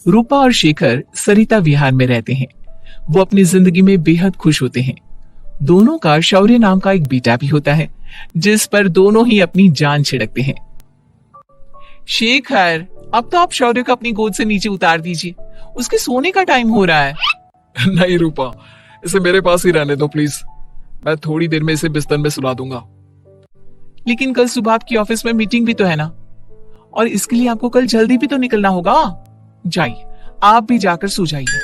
रूपा और शेखर सरिता विहार में रहते हैं। वो अपनी जिंदगी में बेहद खुश होते हैं। दोनों का शौर्य नाम का एक बेटा भी होता है, जिस पर दोनों ही अपनी जान छिड़कते हैं। शेखर, अब तो आप शौर्य को अपनी गोद से नीचे उतार दीजिए, उसके सोने का टाइम हो रहा है। नहीं रूपा, इसे मेरे पास ही रहने दो प्लीज। मैं थोड़ी देर में इसे बिस्तर में सुला दूंगा। लेकिन कल सुबह आपकी ऑफिस में मीटिंग भी तो है ना, और इसके लिए आपको कल जल्दी भी तो निकलना होगा। जाइए, आप भी जाकर सो जाइए।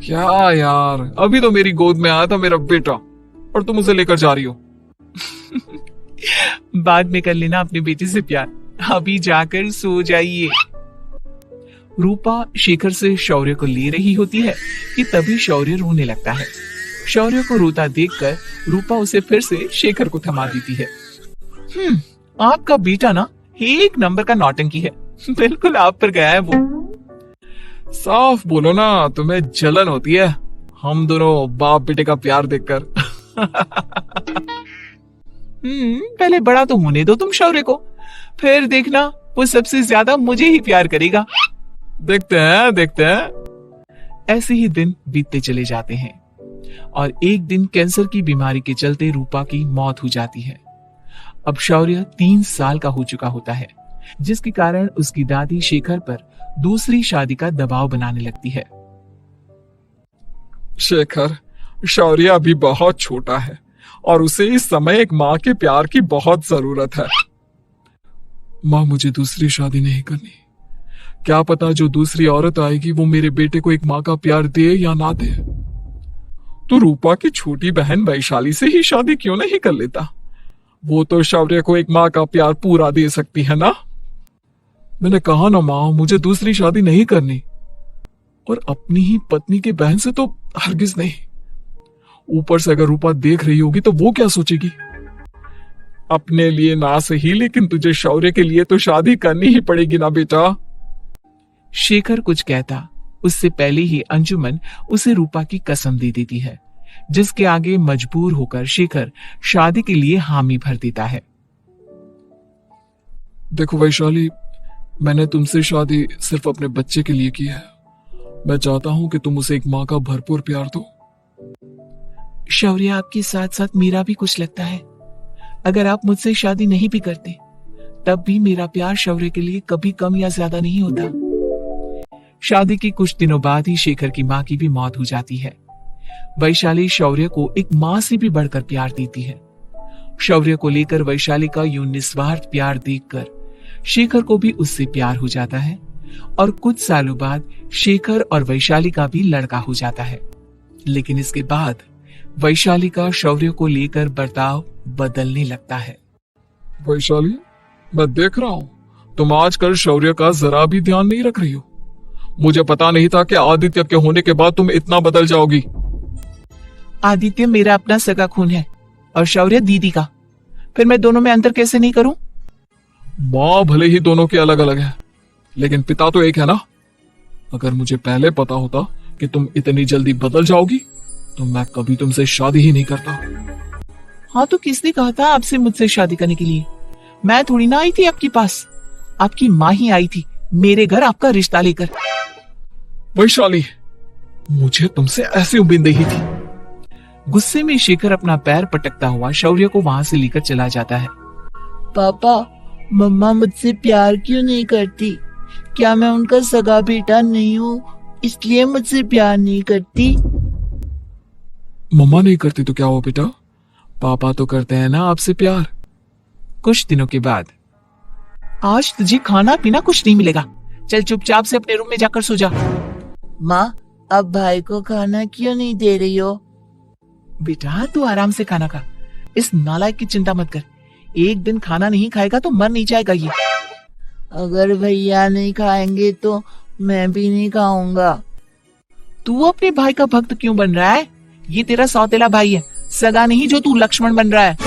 क्या यार, अभी तो मेरी गोद में आया था मेरा बेटा और तुम उसे लेकर जा रही हो। बाद में कर लेना अपने बेटे से प्यार, अभी जाकर सो जाइए। रूपा शेखर से शौर्य को ले रही होती है कि तभी शौर्य रोने लगता है। शौर्य को रोता देखकर रूपा उसे फिर से शेखर को थमा देती है। आपका बेटा ना एक नंबर का नौटंकी है, बिल्कुल आप पर गया है वो। साफ बोलो ना, तुम्हें जलन होती है हम दोनों बाप बेटे का प्यार देखकर। पहले बड़ा तो होने दो तुम शौर्य को, फिर देखना वो सबसे ज्यादा मुझे ही प्यार करेगा। देखते हैं। ऐसे ही दिन बीतते चले जाते हैं और एक दिन कैंसर की बीमारी के चलते रूपा की मौत हो जाती है। अब शौर्य 3 साल का हो चुका होता है, जिसके कारण उसकी दादी शेखर पर दूसरी शादी का दबाव बनाने लगती है। शेखर, शौर्य अभी बहुत छोटा है और उसे इस समय एक माँ के प्यार की बहुत जरूरत है। माँ, मुझे दूसरी शादी नहीं करनी। क्या पता जो दूसरी औरत आएगी वो मेरे बेटे को एक माँ का प्यार दे या ना दे। तो रूपा की छोटी बहन वैशाली से ही शादी क्यों नहीं कर लेता? वो तो शौर्य को एक माँ का प्यार पूरा दे सकती है ना। मैंने कहा ना माँ, मुझे दूसरी शादी नहीं करनी, और अपनी ही पत्नी की बहन से तो हरगिज नहीं। ऊपर से अगर रूपा देख रही होगी तो वो क्या सोचेगी? अपने लिए ना सही, लेकिन तुझे शौर्य के लिए तो शादी करनी ही पड़ेगी ना बेटा। शेखर कुछ कहता उससे पहले ही अंजुमन उसे रूपा की कसम दे देती है, जिसके आगे मजबूर होकर शेखर शादी के लिए हामी भर देता है। देखो वैशाली, मैंने तुमसे शादी सिर्फ अपने बच्चे के लिए की है। मैं चाहता हूं कि तुम उसे एक माँ का भरपूर प्यार दो। शौर्य, आपके साथ साथ मेरा भी कुछ लगता है। अगर आप मुझसे शादी नहीं भी करते, तब भी मेरा प्यार शौर्य के लिए कभी कम या ज्यादा नहीं होता। शादी के कुछ दिनों बाद ही शेखर की माँ की भी मौत हो जाती है। वैशाली शौर्य को एक माँ से भी बढ़कर प्यार देती है। शौर्य को लेकर वैशाली का यूं निस्वार्थ प्यार देखकर शेखर को भी उससे प्यार हो जाता है और कुछ सालों बाद शेखर और वैशाली का भी लड़का हो जाता है। लेकिन इसके बाद वैशाली का शौर्य को लेकर बर्ताव बदलने लगता है। वैशाली, मैं देख रहा हूँ तुम आजकल शौर्य का जरा भी ध्यान नहीं रख रही हो। मुझे पता नहीं था कि आदित्य के होने के बाद तुम इतना बदल जाओगी। आदित्य मेरा अपना सगा खून है और शौर्य दीदी का, फिर मैं दोनों में अंतर कैसे नहीं करूं? माँ भले ही दोनों के अलग अलग है, लेकिन पिता तो एक है ना। अगर मुझे पहले पता होता कि तुम इतनी जल्दी बदल जाओगी तो मैं कभी तुमसे शादी ही नहीं करता। हाँ, तो किसने कहा था आपसे मुझसे शादी करने के लिए? मैं थोड़ी ना आई थी आपके पास, आपकी माँ ही आई थी मेरे घर आपका रिश्ता लेकर। वैशाली, मुझे तुमसे ऐसी उम्मीद नहीं थी। गुस्से में शेखर अपना पैर पटकता हुआ शौर्य को वहां से लेकर चला जाता है। पापा, मम्मा मुझसे प्यार क्यों नहीं करती? क्या मैं उनका सगा बेटा नहीं हूँ इसलिए मुझसे प्यार नहीं करती? मम्मा नहीं करती तो क्या हुआ बेटा, पापा तो करते हैं ना आपसे प्यार। कुछ दिनों के बाद, आज तुझे खाना पीना कुछ नहीं मिलेगा, चल चुपचाप से अपने रूम में जाकर सो जा। माँ, अब भाई को खाना क्यों नहीं दे रही हो? बेटा तू आराम से खाना खा, इस नालायक की चिंता मत कर। एक दिन खाना नहीं खाएगा तो मर नहीं जाएगा ये। अगर भैया नहीं खाएंगे तो मैं भी नहीं खाऊंगा। तू अपने भाई का भक्त क्यों बन रहा है? ये तेरा सौतेला भाई है, सगा नहीं जो तू लक्ष्मण बन रहा है।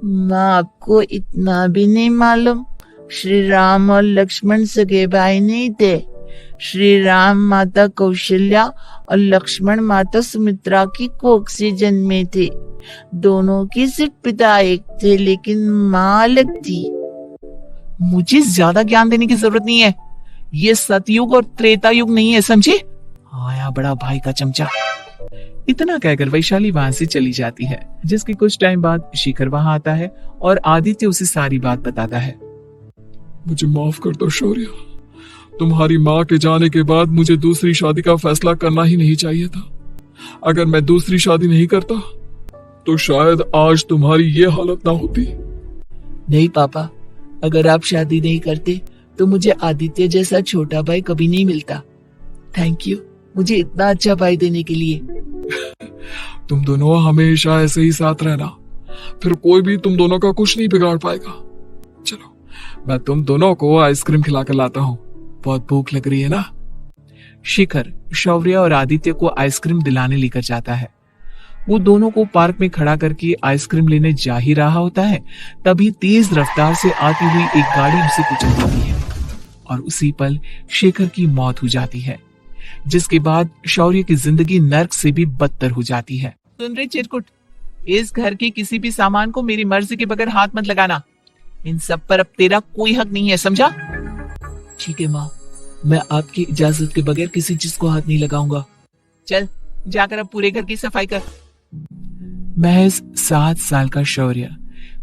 माँ, आपको इतना भी नहीं मालूम? श्री राम और लक्ष्मण सगे भाई नहीं थे। श्री राम माता कौशल्या और लक्ष्मण माता सुमित्रा की कोख से जन्मे थे। दोनों की सिर्फ पिता एक थे, लेकिन माँ अलग थी। मुझे ज्यादा ज्ञान देने की जरूरत नहीं है, ये सतयुग और त्रेता युग नहीं है, समझे? आया बड़ा भाई का चमचा। इतना कहकर वैशाली वहां से चली जाती है, जिसके कुछ टाइम बाद शिखर वहां आता है और आदित्य उसे सारी बात बताता है। मुझे माफ कर दो शौर्य, तुम्हारी माँ के जाने के बाद मुझे दूसरी शादी का फैसला करना ही नहीं चाहिए था। अगर मैं दूसरी शादी नहीं करता तो शायद आज तुम्हारी ये हालत ना होती। नहीं पापा, अगर आप शादी नहीं करते तो मुझे आदित्य जैसा छोटा भाई कभी नहीं मिलता। थैंक यू मुझे इतना अच्छा भाई देने के लिए। तुम दोनों हमेशा ऐसे ही साथ रहना, फिर कोई भी तुम दोनों का कुछ नहीं बिगाड़ पाएगा। चलो मैं तुम दोनों को आइसक्रीम खिला कर लाता हूँ, बहुत भूख लग रही है ना। शिखर शौर्य और आदित्य को आइसक्रीम दिलाने लेकर जाता है। वो दोनों को पार्क में खड़ा करके आइसक्रीम लेने जा ही रहा होता है, तभी तेज रफ्तार से आती हुई एक गाड़ी उसे कुचल देती है और उसी पल शेखर की मौत हो जाती है, जिसके बाद शौर्य की जिंदगी नर्क से भी बदतर हो जाती है। सुन रहे चिरकुट, इस घर के किसी भी सामान को मेरी मर्जी के बगैर हाथ मत लगाना। इन सब पर अब तेरा कोई हक नहीं है, समझा? ठीक है माँ, मैं आपकी इजाजत के बगैर किसी चीज को हाथ नहीं लगाऊंगा। चल जाकर अब पूरे घर की सफाई कर। महज 7 साल का शौर्य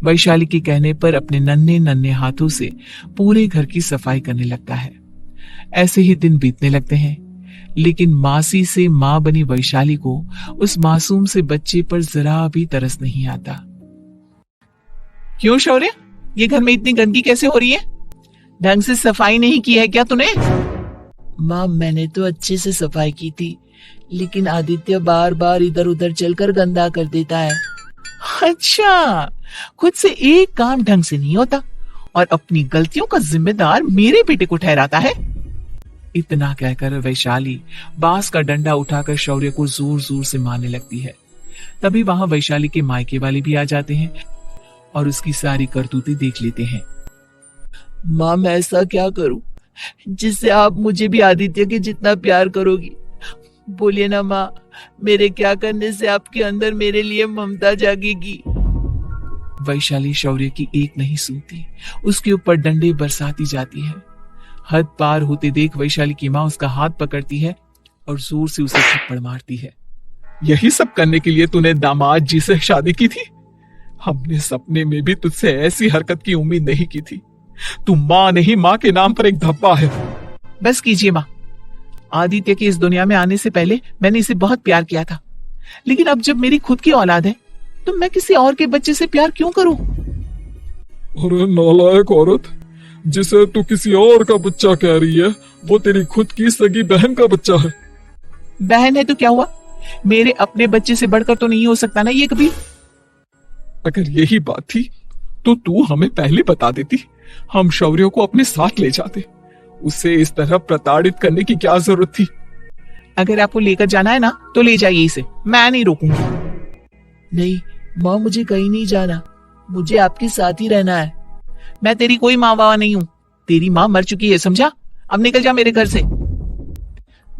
वैशाली के कहने पर अपने नन्हे नन्हे हाथों से पूरे घर की सफाई करने लगता है। ऐसे ही दिन बीतने लगते हैं, लेकिन मासी से मां बनी वैशाली को उस मासूम से बच्चे पर जरा भी तरस नहीं आता। क्यों शौर्य, ये घर में इतनी गंदगी कैसे हो रही है? ढंग से सफाई नहीं की है क्या तूने? माँ मैंने तो अच्छे से सफाई की थी, लेकिन आदित्य बार बार इधर उधर चलकर गंदा कर देता है। अच्छा, खुद से एक काम ढंग से नहीं होता और अपनी गलतियों का जिम्मेदार मेरे बेटे को ठहराता है। इतना कहकर वैशाली बांस का डंडा उठाकर शौर्य को जोर जोर से मारने लगती है। तभी वहां वैशाली के मायके वाले भी आ जाते हैं और उसकी सारी करतूतें देख लेते हैं। माँ मैं ऐसा क्या करूं जिससे आप मुझे भी आदित्य के जितना प्यार करोगी? बोलिए ना माँ, मेरे क्या करने से आपके अंदर मेरे लिए ममता जागेगी? वैशाली शौर्य की एक नहीं सुनती, उसके ऊपर डंडे बरसाती जाती है। हद पार होते देख वैशाली की माँ उसका हाथ पकड़ती है और जोर से उसे थप्पड़ मारती है। यही सब करने के लिए तूने दामाद जी से शादी की थी? हमने सपने में भी तुझसे ऐसी हरकत की उम्मीद नहीं की थी। तू माँ नहीं, माँ के नाम पर एक धब्बा है। बस कीजिए माँ, आदित्य के इस दुनिया में आने से पहले मैंने इसे बहुत प्यार किया था, लेकिन अब जब मेरी खुद की औलाद है तो मैं किसी और के बच्चे से प्यार क्यों करूं? अरे नालायक औरत, जिसे तू किसी और का बच्चा कह रही है वो तेरी खुद की सगी बहन का बच्चा है। बहन है तो क्या हुआ, मेरे अपने बच्चे से बढ़कर तो नहीं हो सकता ना ये कभी। अगर यही बात थी तो तू हमें पहले बता देती, हम शौर्य को अपने साथ ले जाते। उसे इस तरह प्रताड़ित करने की क्या जरूरत थी? अगर आपको लेकर जाना है ना तो ले जाइए इसे, मैं नहीं रोकूंगी। नहीं माँ, मुझे कहीं नहीं जाना, मुझे आपके साथ ही रहना है। मैं तेरी कोई माँ बाबा नहीं हूँ, तेरी माँ मर चुकी है, समझा? अब निकल जा मेरे घर से।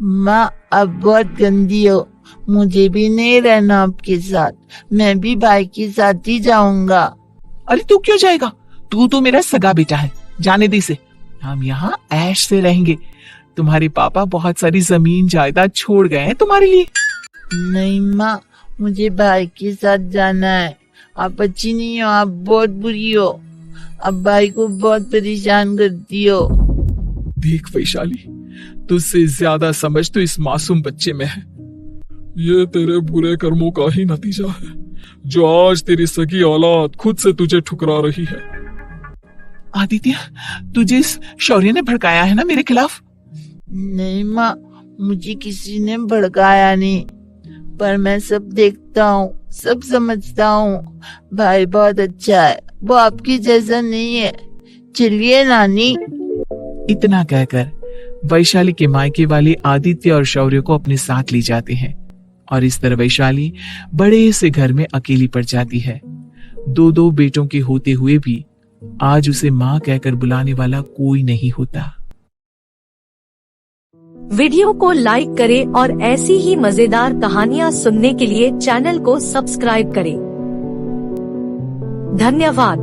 माँ अब बहुत गंदी हो, मुझे भी नहीं रहना आपके साथ, मैं भी भाई के साथ ही जाऊंगा। अरे तू क्यों जाएगा, तू तो मेरा सगा बेटा है, जाने दे इसे। हम यहाँ ऐश से रहेंगे, तुम्हारे पापा बहुत सारी जमीन जायदाद छोड़ गए हैं तुम्हारे लिए। नहीं माँ, मुझे भाई के साथ जाना है। आप अच्छी नहीं हो, आप बहुत बुरी हो, आप भाई को बहुत परेशान करती हो। देख वैशाली, तुझसे ज्यादा समझ तो इस मासूम बच्चे में है। ये तेरे बुरे कर्मों का ही नतीजा है, जो आज तेरी सगी औलाद खुद से तुझे ठुकरा रही है। आदित्य, तुझे इस शौर्य ने भड़काया है ना मेरे खिलाफ? नहीं माँ, मुझे किसी ने भड़काया नहीं, पर मैं सब देखता हूँ, सब समझता हूँ। भाई बहुत अच्छा है, वो आपकी जैसा नहीं है। चलिए नानी। इतना कहकर वैशाली के मायके वाले आदित्य और शौर्य को अपने साथ ले जाते हैं और इस तरह वैशाली बड़े से घर में अकेली पड़ जाती है। 2 बेटों के होते हुए भी आज उसे माँ कहकर बुलाने वाला कोई नहीं होता। वीडियो को लाइक करें और ऐसी ही मजेदार कहानियाँ सुनने के लिए चैनल को सब्सक्राइब करें। धन्यवाद।